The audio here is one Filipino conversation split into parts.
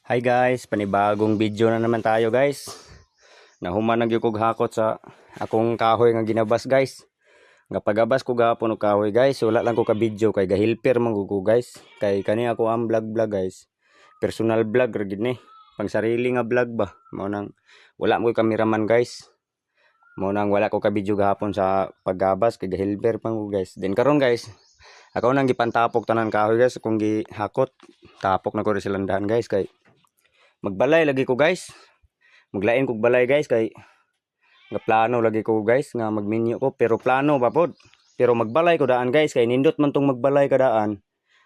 Hi guys, panibagong video na naman tayo guys. Nahuman nagyud kog hakot sa akong kahoy nga ginabas guys. Nga pagabas ko gahapon og kahoy guys, wala lang ko ka video kay gahilper man ko guys. Kay kani ako ang vlog guys. Personal vlog ra gid ni. Pang sarili nga vlog ba. Mao nang wala mo cameraman guys. Mao nang wala ko ka video gahapon sa paggabas kay gahilper man ko guys. Then karon guys, ako nang gipantapok tanan kahoy guys kung gihakot. Tapok na ko rin silandahan guys kay magbalay lagi ko guys. Maglain kog balay guys kay nga plano lagi ko guys nga magminyo ko pero plano pa pod. Pero magbalay ko daan guys kay nindot man tong magbalay ka daan.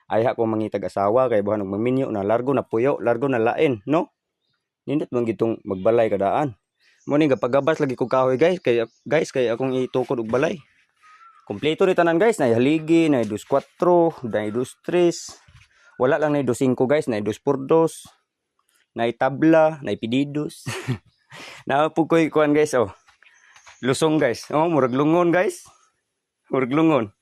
Ay ako mangitag asawa kay buhan og magminyo na largo na puyo, largo na lain, no? Nindot man gitong magbalay ka daan. Mo ni gapagabas lagi ko kahoy kay akong itukod og balay. Kompleto ni tanan guys, na haligi, na 24, na 23. Wala lang na 25 guys, na 2x2. Na tabla, na pididos. Napug ko'y kuan guys, oh. Lusong guys. Oh, murag lungon guys. Murag lungon.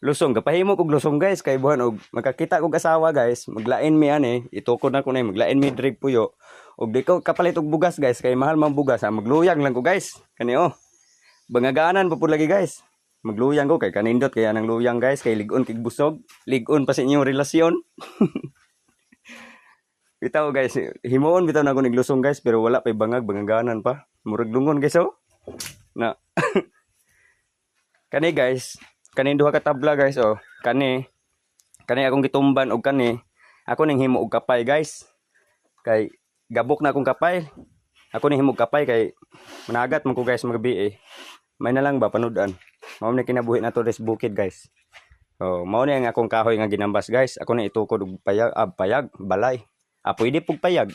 Lusong, kapahimo kog lusong guys kay buhan og makakita kog asawa guys, maglain mi ani, itukod na ko na maglain mi drip puyo. Og di ko kapalit og bugas guys kay mahal man bugas, magluyang lang ko guys. Kani oh. Bangaganan pa pud lagi guys. Magluyang ko kay kanindot kaya nang luyang guys kay ligon kig busog, ligon pa sa inyong relasyon. Bitaw guys, himuon bitaw na ako naglusong guys pero wala pay bangaganan pa. Murag lungon guys oh. Na. Kani guys, kani duha ka tabla guys oh. Kani akong gitumban og kani ako ning himo og kapay guys. Kay gabok na akong kapay. Ako ning himo og kapay kay managat man ko guys magabi eh. May na lang ba panudan. Mao ni kinabuhi na to des bukid guys. Oh, mao ni ang akong kahoy nga ginambas guys. Ako na itukod og payag, balay. Pwede pug payag.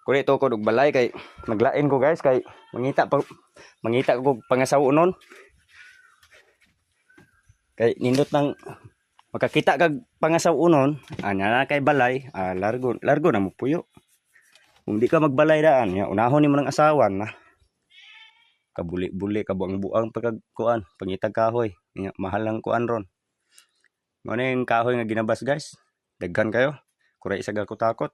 Kung ito ko og balay kay maglain ko guys kay mangita ko pangasawon. Kay nindot nang makakita kag pangasawon anya na kay balay, largo na mo puyo. Kung di ka magbalay daan, unahon nimo ng asawan na. Kabuli-buli ka buang pagkuan, pangitag kahoy. Mahal lang kuan ron. Mo na yung kahoy nga ginabas guys. Daghan kayo. Kuray isa ko takot.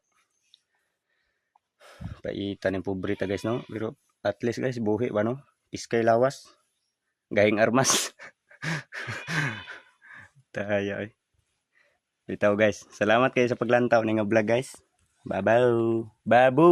Paitan yung pobrita guys no. Pero at least guys buhi ba no. Piskay lawas. Gahing armas. Tayo eh. Bitaw guys. Salamat kayo sa paglantaw ng vlog guys. Babaw. Babu.